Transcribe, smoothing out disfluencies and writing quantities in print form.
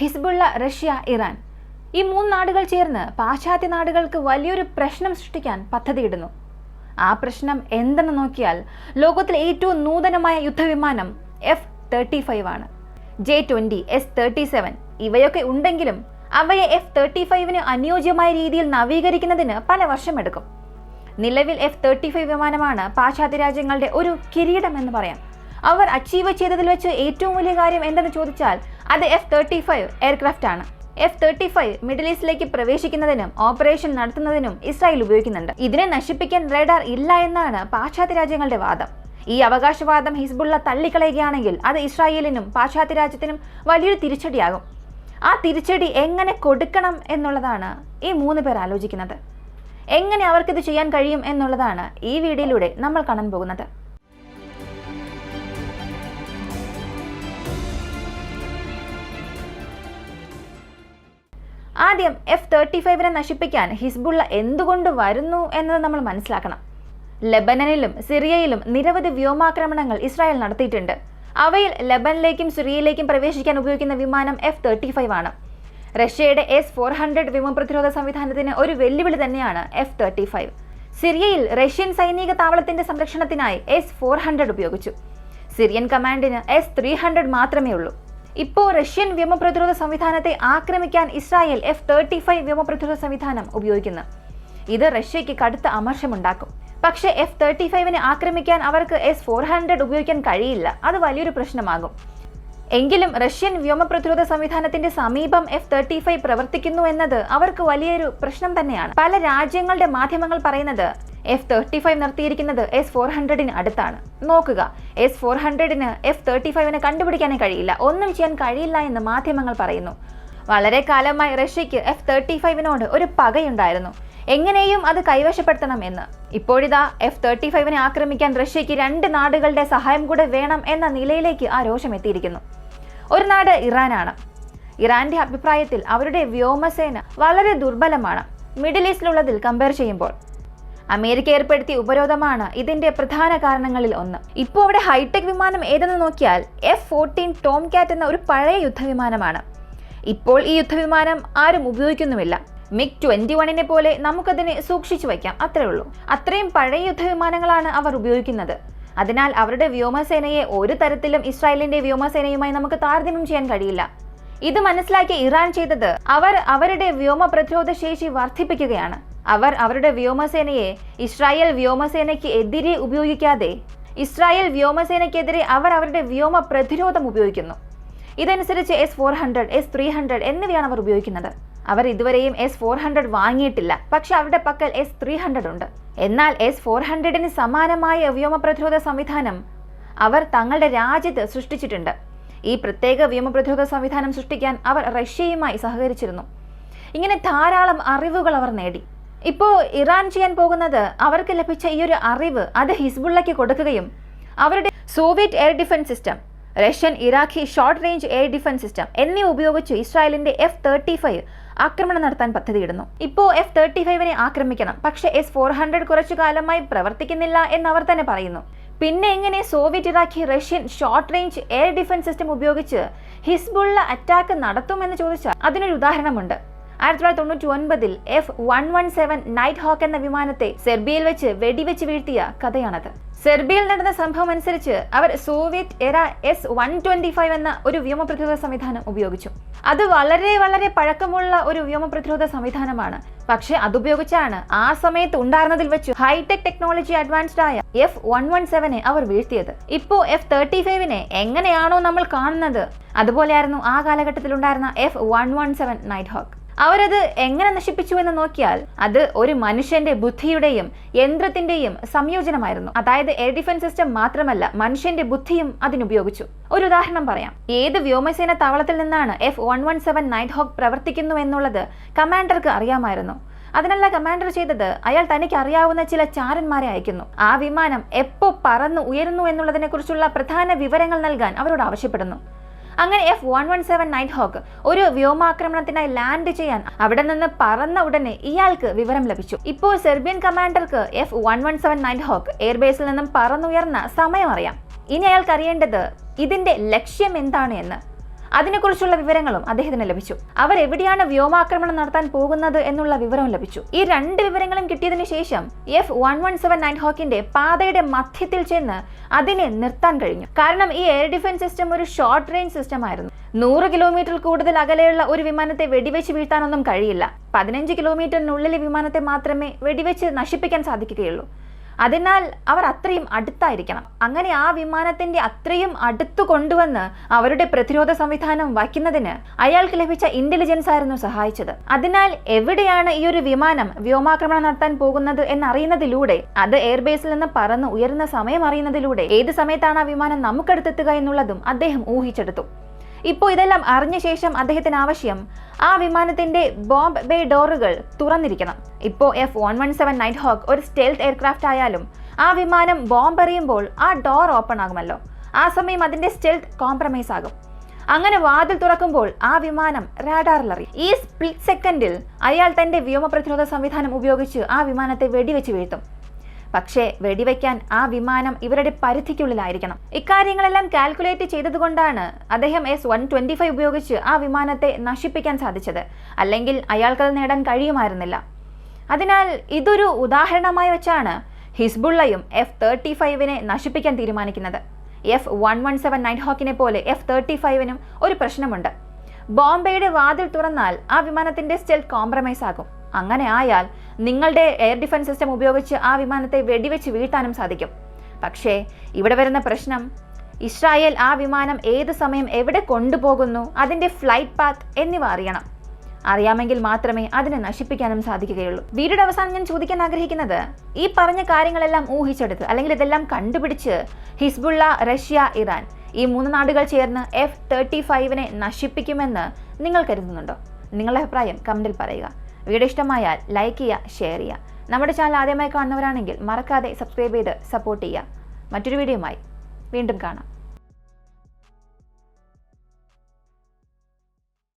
Hezbollah, Russia, Iran ഈ 3 നാടുകൾ ചേർന്ന് പാശ്ചാത്യ നാടുകൾക്ക് വലിയൊരു പ്രശ്നം സൃഷ്ടിക്കാൻ പദ്ധതിയിടുന്നു. ആ പ്രശ്നം എന്തെന്ന് നോക്കിയാൽ ലോകത്തിലെ ഏറ്റവും നൂതനമായ യുദ്ധവിമാനം F-35 ആണ്. J-20, S-37 ഇവയൊക്കെ ഉണ്ടെങ്കിലും അവയെ F-35 അനുയോജ്യമായ രീതിയിൽ നവീകരിക്കുന്നതിന് പല വർഷമെടുക്കും. നിലവിൽ F-35 വിമാനമാണ് പാശ്ചാത്യ രാജ്യങ്ങളുടെ ഒരു കിരീടം എന്ന് പറയാം. അവർ അച്ചീവ് ചെയ്തതിൽ വെച്ച് ഏറ്റവും വലിയ കാര്യം എന്തെന്ന് ചോദിച്ചാൽ അത് F-35 എയർക്രാഫ്റ്റ് ആണ്. F-35 മിഡിൽ ഈസ്റ്റിലേക്ക് പ്രവേശിക്കുന്നതിനും ഓപ്പറേഷൻ നടത്തുന്നതിനും ഇസ്രായേൽ ഉപയോഗിക്കുന്നുണ്ട്. ഇതിനെ നശിപ്പിക്കാൻ റഡാർ ഇല്ല എന്നാണ് പാശ്ചാത്യ രാജ്യങ്ങളുടെ വാദം. ഈ അവകാശവാദം ഹിസ്ബുള്ള തള്ളിക്കളയുകയാണെങ്കിൽ അത് ഇസ്രായേലിനും പാശ്ചാത്യ രാജ്യത്തിനും വലിയൊരു തിരിച്ചടിയാകും. ആ തിരിച്ചടി എങ്ങനെ കൊടുക്കണം എന്നുള്ളതാണ് ഈ 3 പേർ ആലോചിക്കുന്നത്. എങ്ങനെ അവർക്കിത് ചെയ്യാൻ കഴിയും എന്നുള്ളതാണ് ഈ വീഡിയോയിലൂടെ നമ്മൾ കാണാൻ പോകുന്നത്. ആദ്യം F-35 നശിപ്പിക്കാൻ ഹിസ്ബുള്ള എന്തുകൊണ്ട് വരുന്നു എന്നത് നമ്മൾ മനസ്സിലാക്കണം. ലെബനനിലും സിറിയയിലും നിരവധി വ്യോമാക്രമണങ്ങൾ ഇസ്രായേൽ നടത്തിയിട്ടുണ്ട്. അവയിൽ ലെബനിലേക്കും സിറിയയിലേക്കും പ്രവേശിക്കാൻ ഉപയോഗിക്കുന്ന വിമാനം F-35 ആണ്. റഷ്യയുടെ S-400 വ്യോമ പ്രതിരോധ സംവിധാനത്തിന് ഒരു വെല്ലുവിളി തന്നെയാണ് F-35. സിറിയയിൽ റഷ്യൻ സൈനിക താവളത്തിന്റെ സംരക്ഷണത്തിനായി S-400 ഉപയോഗിച്ചു. സിറിയൻ കമാൻഡിന് S-300 മാത്രമേ ഉള്ളൂ. ഇപ്പോൾ റഷ്യൻ വ്യോമ പ്രതിരോധ സംവിധാനത്തെ ആക്രമിക്കാൻ ഇസ്രായേൽ F-35 വ്യോമ പ്രതിരോധ സംവിധാനം ഉപയോഗിക്കുന്നു. ഇത് റഷ്യയ്ക്ക് കടുത്ത അമർഷമുണ്ടാക്കും. പക്ഷേ F-35 ആക്രമിക്കാൻ അവർക്ക് S-400 ഉപയോഗിക്കാൻ കഴിയില്ല. അത് വലിയൊരു പ്രശ്നമാകും. എങ്കിലും റഷ്യൻ വ്യോമ പ്രതിരോധ സംവിധാനത്തിന്റെ സമീപം F-35 പ്രവർത്തിക്കുന്നു എന്നത് അവർക്ക് വലിയൊരു പ്രശ്നം തന്നെയാണ്. പല രാജ്യങ്ങളുടെ മാധ്യമങ്ങൾ പറയുന്നത് F-35 നിർത്തിയിരിക്കുന്നത് S-400 അടുത്താണ്. നോക്കുക, S-400 F-35 കണ്ടുപിടിക്കാനേ കഴിയില്ല, ഒന്നും ചെയ്യാൻ കഴിയില്ല എന്ന് മാധ്യമങ്ങൾ പറയുന്നു. വളരെ കാലമായി റഷ്യയ്ക്ക് F-35 ഒരു പകയുണ്ടായിരുന്നു. എങ്ങനെയും അത് കൈവശപ്പെടുത്തണം എന്ന്. ഇപ്പോഴിതാ F-35 ആക്രമിക്കാൻ റഷ്യയ്ക്ക് 2 നാടുകളുടെ സഹായം കൂടെ വേണം എന്ന നിലയിലേക്ക് ആ രോഷം എത്തിയിരിക്കുന്നു. ഒരു നാട് ഇറാനാണ്. ഇറാന്റെ അഭിപ്രായത്തിൽ അവരുടെ വ്യോമസേന വളരെ ദുർബലമാണ് മിഡിൽ ഈസ്റ്റിലുള്ളതിൽ കമ്പയർ ചെയ്യുമ്പോൾ. അമേരിക്ക ഏർപ്പെടുത്തിയ ഉപരോധമാണ് ഇതിന്റെ പ്രധാന കാരണങ്ങളിൽ ഒന്ന്. ഇപ്പോൾ അവിടെ ഹൈടെക് വിമാനം ഏതെന്ന് നോക്കിയാൽ F-14 ടോം കാറ്റ് എന്ന ഒരു പഴയ യുദ്ധവിമാനമാണ്. ഇപ്പോൾ ഈ യുദ്ധവിമാനം ആരും ഉപയോഗിക്കുന്നുമില്ല. MiG-21 പോലെ നമുക്കതിനെ സൂക്ഷിച്ചു വയ്ക്കാം, അത്രേ ഉള്ളൂ. അത്രയും പഴയ യുദ്ധവിമാനങ്ങളാണ് അവർ ഉപയോഗിക്കുന്നത്. അതിനാൽ അവരുടെ വ്യോമസേനയെ ഒരു തരത്തിലും ഇസ്രായേലിന്റെ വ്യോമസേനയുമായി നമുക്ക് താരതമ്യം ചെയ്യാൻ കഴിയില്ല. ഇത് മനസ്സിലാക്കിയ ഇറാൻ ചെയ്തത് അവർ അവരുടെ വ്യോമ പ്രതിരോധ ശേഷി വർദ്ധിപ്പിക്കുകയാണ്. അവർ അവരുടെ വ്യോമസേനയെ ഇസ്രായേൽ വ്യോമസേനയ്ക്ക് എതിരെ ഉപയോഗിക്കാതെ ഇസ്രായേൽ വ്യോമസേനയ്ക്കെതിരെ അവർ അവരുടെ വ്യോമ പ്രതിരോധം ഉപയോഗിക്കുന്നു. ഇതനുസരിച്ച് S-400, S-300 എന്നിവയാണ് അവർ ഉപയോഗിക്കുന്നത്. അവർ ഇതുവരെയും S-400 വാങ്ങിയിട്ടില്ല, പക്ഷെ അവരുടെ പക്കൽ S-300 ഉണ്ട്. എന്നാൽ S-400 സമാനമായ വ്യോമ പ്രതിരോധ സംവിധാനം അവർ തങ്ങളുടെ രാജ്യത്ത് സൃഷ്ടിച്ചിട്ടുണ്ട്. ഈ പ്രത്യേക വ്യോമ പ്രതിരോധ സംവിധാനം സൃഷ്ടിക്കാൻ അവർ റഷ്യയുമായി സഹകരിച്ചിരുന്നു. ഇങ്ങനെ ധാരാളം അറിവുകൾ അവർ നേടി. ഇപ്പോൾ ഇറാൻ ചെയ്യാൻ പോകുന്നത് അവർക്ക് ലഭിച്ച ഈ ഒരു അറിവ് അത് ഹിസ്ബുള്ളയ്ക്ക് കൊടുക്കുകയും അവരുടെ Soviet air defence system, Russian Iraqi short range air defence system എന്നിവ ഉപയോഗിച്ച് ഇസ്രായേലിന്റെ F-35 ആക്രമണം നടത്താൻ പദ്ധതിയിടുന്നു. ഇപ്പോൾ F-35 ആക്രമിക്കണം, പക്ഷേ S-400 കുറച്ചു കാലമായി പ്രവർത്തിക്കുന്നില്ല എന്നവർ തന്നെ പറയുന്നു. പിന്നെ എങ്ങനെ Soviet Iraqi Russian short range air defence system ഉപയോഗിച്ച് ഹിസ്ബുള്ള അറ്റാക്ക് നടത്തുമെന്ന് ചോദിച്ചാൽ അതിനൊരു ഉദാഹരണമുണ്ട്. 1999 F-117 നൈറ്റ് ഹോക്ക് എന്ന വിമാനത്തെ സെർബിയയിൽ വെച്ച് വെടിവെച്ച് വീഴ്ത്തിയ കഥയാണത്. സെർബിയയിൽ നടന്ന സംഭവം അനുസരിച്ച് അവർ സോവിയറ്റ് എറ S-125 എന്ന ഒരു വ്യോമ പ്രതിരോധ സംവിധാനം ഉപയോഗിച്ചു. അത് വളരെ വളരെ പഴക്കമുള്ള ഒരു വ്യോമ പ്രതിരോധ സംവിധാനമാണ്. പക്ഷെ അതുപയോഗിച്ചാണ് ആ സമയത്ത് ഉണ്ടായിരുന്നതിൽ വെച്ച് ഹൈടെക് ടെക്നോളജി അഡ്വാൻസ്ഡ് ആയ F-117 അവർ വീഴ്ത്തിയത്. ഇപ്പോൾ F-35 എങ്ങനെയാണോ നമ്മൾ കാണുന്നത് അതുപോലെയായിരുന്നു ആ കാലഘട്ടത്തിൽ ഉണ്ടായിരുന്ന F-117 നൈറ്റ് ഹോക്ക്. അവരത് എങ്ങനെ നശിപ്പിച്ചു എന്ന് നോക്കിയാൽ അത് ഒരു മനുഷ്യന്റെ ബുദ്ധിയുടെയും യന്ത്രത്തിന്റെയും സംയോജനമായിരുന്നു. അതായത് എയർ ഡിഫൻസ് സിസ്റ്റം മാത്രമല്ല, മനുഷ്യന്റെ ബുദ്ധിയും അതിനുപയോഗിച്ചു. ഒരു ഉദാഹരണം പറയാം. ഏത് വ്യോമസേന താവളത്തിൽ നിന്നാണ് F-117 നൈറ്റ് ഹോക്ക് പ്രവർത്തിക്കുന്നു എന്നുള്ളത് കമാൻഡർക്ക് അറിയാമായിരുന്നു. അതിനല്ല കമാൻഡർ ചെയ്തത്, അയാൾ തനിക്ക് അറിയാവുന്ന ചില ചാരന്മാരെ അയക്കുന്നു. ആ വിമാനം എപ്പോൾ പറന്നു ഉയരുന്നു എന്നുള്ളതിനെ കുറിച്ചുള്ള പ്രധാന വിവരങ്ങൾ നൽകാൻ അവരോട് ആവശ്യപ്പെടുന്നു. അങ്ങനെ F-117 നൈറ്റ് ഹോക്ക് ഒരു വ്യോമാക്രമണത്തിനായി ലാൻഡ് ചെയ്യാൻ അവിടെ നിന്ന് പറന്ന ഉടനെ ഇയാൾക്ക് വിവരം ലഭിച്ചു. ഇപ്പോൾ സെർബിയൻ കമാൻഡർക്ക് F-117 നൈറ്റ് ഹോക്ക് എയർബേസിൽ നിന്നും പറന്നുയർന്ന സമയം അറിയാം. ഇനി അയാൾക്ക് അറിയേണ്ടത് ഇതിന്റെ ലക്ഷ്യം എന്താണ് എന്ന്. അതിനെക്കുറിച്ചുള്ള വിവരങ്ങളും അദ്ദേഹത്തിന് ലഭിച്ചു. അവർ എവിടെയാണ് വ്യോമാക്രമണം നടത്താൻ പോകുന്നത് എന്നുള്ള വിവരവും ലഭിച്ചു. ഈ രണ്ട് വിവരങ്ങളും കിട്ടിയതിനു ശേഷം F-117 നൈറ്റ്ഹോക്കിന്റെ പാതയുടെ മധ്യത്തിൽ ചെന്ന് അതിനെ നിർത്താൻ കഴിഞ്ഞു. കാരണം ഈ എയർ ഡിഫൻസ് സിസ്റ്റം ഒരു ഷോർട്ട് റേഞ്ച് സിസ്റ്റം ആയിരുന്നു. 100 കിലോമീറ്റർ കൂടുതൽ അകലെയുള്ള ഒരു വിമാനത്തെ വെടിവെച്ച് വീഴ്ത്താനൊന്നും കഴിയില്ല. 15 കിലോമീറ്ററിനുള്ളിലെ വിമാനത്തെ മാത്രമേ വെടിവെച്ച് നശിപ്പിക്കാൻ സാധിക്കുകയുള്ളൂ. അതിനാൽ അവർ അത്രയും അടുത്തായിരിക്കണം. അങ്ങനെ ആ വിമാനത്തിന്റെ അത്രയും അടുത്തു കൊണ്ടുവന്ന് അവരുടെ പ്രതിരോധ സംവിധാനം വയ്ക്കുന്നതിന് അയാൾക്ക് ലഭിച്ച ഇന്റലിജൻസ് ആയിരുന്നു സഹായിച്ചത്. അതിനാൽ എവിടെയാണ് ഈ ഒരു വിമാനം വ്യോമാക്രമണം നടത്താൻ പോകുന്നത് എന്നറിയുന്നതിലൂടെ, അത് എയർബേസിൽ നിന്ന് പറന്ന് ഉയരുന്ന സമയം അറിയുന്നതിലൂടെ ഏത് സമയത്താണ് ആ വിമാനം നമുക്കടുത്തെത്തുക എന്നുള്ളതും അദ്ദേഹം ഊഹിച്ചെടുത്തു. ഇപ്പോൾ ഇതെല്ലാം അറിഞ്ഞ ശേഷം അദ്ദേഹത്തിന് ആവശ്യം ആ വിമാനത്തിന്റെ ബോംബ് ബേ ഡോറുകൾ തുറന്നിരിക്കണം. ഇപ്പോൾ F-117 നൈറ്റ്ഹോക്ക് ഒരു സ്റ്റെൽത്ത് എയർക്രാഫ്റ്റ് ആയാലും ആ വിമാനം ബോംബ് എറിയുമ്പോൾ ആ ഡോർ ഓപ്പൺ ആകുമല്ലോ. ആ സമയം അതിന്റെ സ്റ്റെൽത്ത് കോംപ്രമൈസ് ആകും. അങ്ങനെ വാതിൽ തുറക്കുമ്പോൾ ആ വിമാനം റാഡാറിലറിയും. ഈ സ്പ്ലിറ്റ് സെക്കൻഡിൽ അയാൾ തന്റെ വ്യോമ പ്രതിരോധ സംവിധാനം ഉപയോഗിച്ച് ആ വിമാനത്തെ വെടിവെച്ച് വീഴ്ത്തും. പക്ഷേ വെടിവെക്കാൻ ആ വിമാനം ഇവരുടെ പരിധിക്കുള്ളിലായിരിക്കണം. ഇക്കാര്യങ്ങളെല്ലാം കാൽക്കുലേറ്റ് ചെയ്തതുകൊണ്ടാണ് അദ്ദേഹം S-125 ഉപയോഗിച്ച് ആ വിമാനത്തെ നശിപ്പിക്കാൻ സാധിച്ചത്. അല്ലെങ്കിൽ അയാൾക്കത് നേടാൻ കഴിയുമായിരുന്നില്ല. അതിനാൽ ഇതൊരു ഉദാഹരണമായി വെച്ചാണ് ഹിസ്ബുള്ളയും F-35 നശിപ്പിക്കാൻ തീരുമാനിക്കുന്നത്. F-117 നൈറ്റ്ഹോക്കിനെ പോലെ F-35 ഒരു പ്രശ്നമുണ്ട്. ബോംബെയുടെ വാതിൽ തുറന്നാൽ ആ വിമാനത്തിന്റെ സ്റ്റെൽത്ത് കോംപ്രമൈസ് ആകും. അങ്ങനെ ആയാൽ നിങ്ങളുടെ എയർ ഡിഫൻസ് സിസ്റ്റം ഉപയോഗിച്ച് ആ വിമാനത്തെ വെടിവെച്ച് വീഴ്ത്താനും സാധിക്കും. പക്ഷേ ഇവിടെ വരുന്ന പ്രശ്നം, ഇസ്രായേൽ ആ വിമാനം ഏത് സമയം എവിടെ കൊണ്ടുപോകുന്നു, അതിന്റെ ഫ്ലൈറ്റ് പാത്ത് എന്നിവ അറിയണം. അറിയാമെങ്കിൽ മാത്രമേ അതിനെ നശിപ്പിക്കാനും സാധിക്കുകയുള്ളൂ. വീഡിയോയുടെ അവസാനം ഞാൻ ചോദിക്കാൻ ആഗ്രഹിക്കുന്നത്, ഈ പറഞ്ഞ കാര്യങ്ങളെല്ലാം ഊഹിച്ചെടുത്ത് അല്ലെങ്കിൽ ഇതെല്ലാം കണ്ടുപിടിച്ച് ഹിസ്ബുള്ള, റഷ്യ, ഇറാൻ ഈ 3 നാടുകൾ ചേർന്ന് F-35 നശിപ്പിക്കുമെന്ന് നിങ്ങൾ കരുതുന്നുണ്ടോ? നിങ്ങളുടെ അഭിപ്രായം കമന്റിൽ പറയുക. വീഡിയോ ഇഷ്ടമായാൽ ലൈക്ക് ചെയ്യുക, ഷെയർ ചെയ്യുക. നമ്മുടെ ചാനൽ ആദ്യമായി കാണുന്നവരാണെങ്കിൽ മറക്കാതെ സബ്സ്ക്രൈബ് ചെയ്ത് സപ്പോർട്ട് ചെയ്യുക. മറ്റൊരു വീഡിയോയുമായി വീണ്ടും കാണാം.